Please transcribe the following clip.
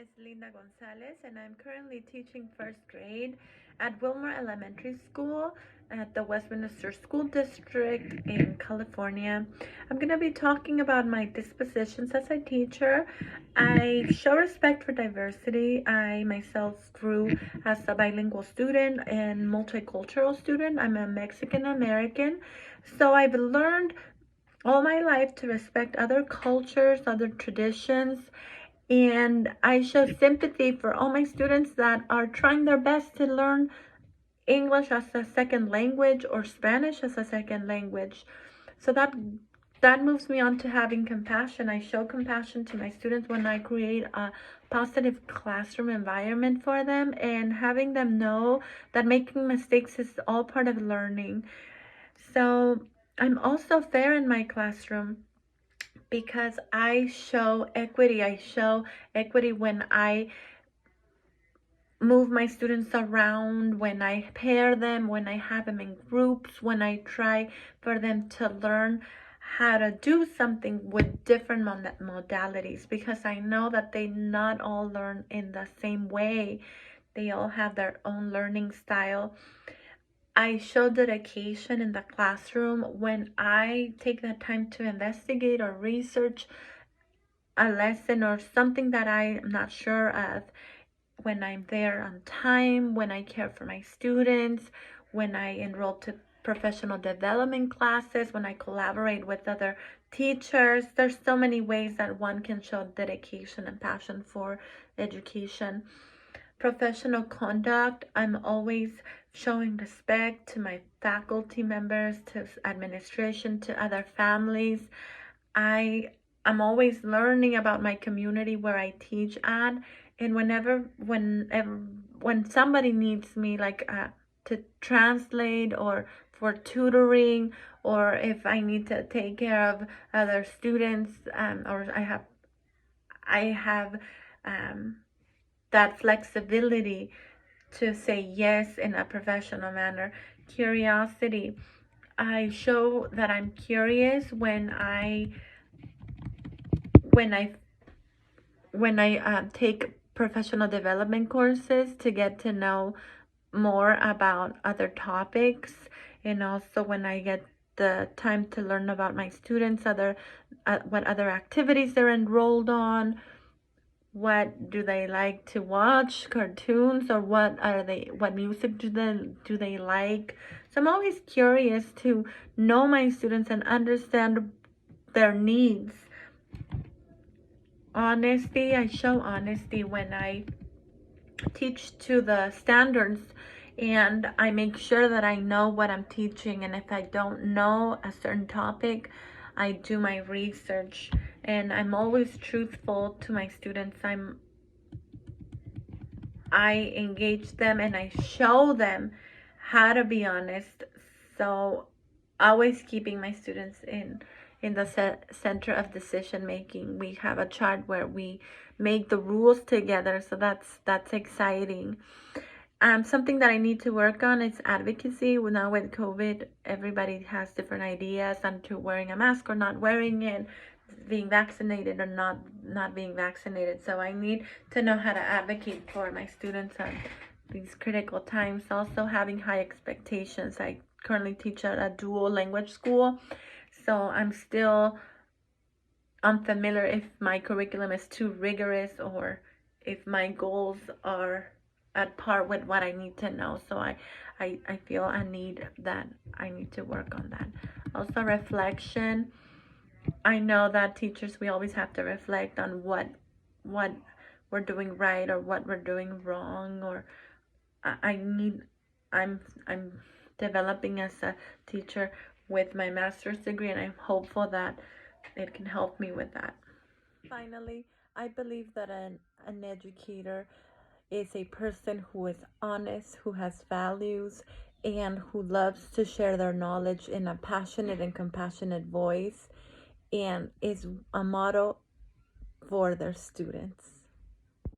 is Linda Gonzalez, and I'm currently teaching first grade at Wilmer Elementary School at the Westminster School District in California. I'm going to be talking about my dispositions as a teacher. I show respect for diversity. I myself grew as a bilingual student and multicultural student. I'm a Mexican American, so I've learned all my life to respect other cultures, other traditions, and I show sympathy for all my students that are trying their best to learn English as a second language or Spanish as a second language. So that moves me on to having compassion. I show compassion to my students when I create a positive classroom environment for them and having them know that making mistakes is all part of learning. So I'm also fair in my classroom because I show equity. I show equity when I move my students around, when I pair them, when I have them in groups, when I try for them to learn how to do something with different modalities, because I know that they not all learn in the same way. They all have their own learning style. I show dedication in the classroom when I take the time to investigate or research a lesson or something that I'm not sure of, when I'm there on time, when I care for my students, when I enroll to professional development classes, when I collaborate with other teachers. There's so many ways that one can show dedication and passion for education. Professional conduct, I'm always showing respect to my faculty members, to administration, to other families. I'm always learning about my community where I teach at, and when somebody needs me, like to translate or for tutoring, or if I need to take care of other students, or I have that flexibility to say yes in a professional manner. Curiosity, I show that I'm curious when when I take professional development courses to get to know more about other topics, and also when I get the time to learn about my students, what other activities they're enrolled on, what do they like to watch, cartoons, or what music do they like. So I'm always curious to know my students and understand their needs. Honesty, I show honesty when I teach to the standards, and I make sure that I know what I'm teaching, and if I don't know a certain topic, I do my research, and I'm always truthful to my students. I engage them and I show them how to be honest. So always keeping my students in the center of decision making. We have a chart where we make the rules together, so that's exciting. Something that I need to work on is advocacy. Now with COVID, everybody has different ideas on to wearing a mask or not wearing it, being vaccinated or not being vaccinated. So I need to know how to advocate for my students at these critical times. Also having high expectations. I currently teach at a dual language school, so I'm still unfamiliar if my curriculum is too rigorous or if my goals are at par with what I need to know. So I feel I need to work on that. Also reflection. I know that teachers, we always have to reflect on what we're doing right or what we're doing wrong, or I'm developing as a teacher with my master's degree, and I'm hopeful that it can help me with that. Finally, I believe that an educator is a person who is honest, who has values, and who loves to share their knowledge in a passionate and compassionate voice, and is a model for their students.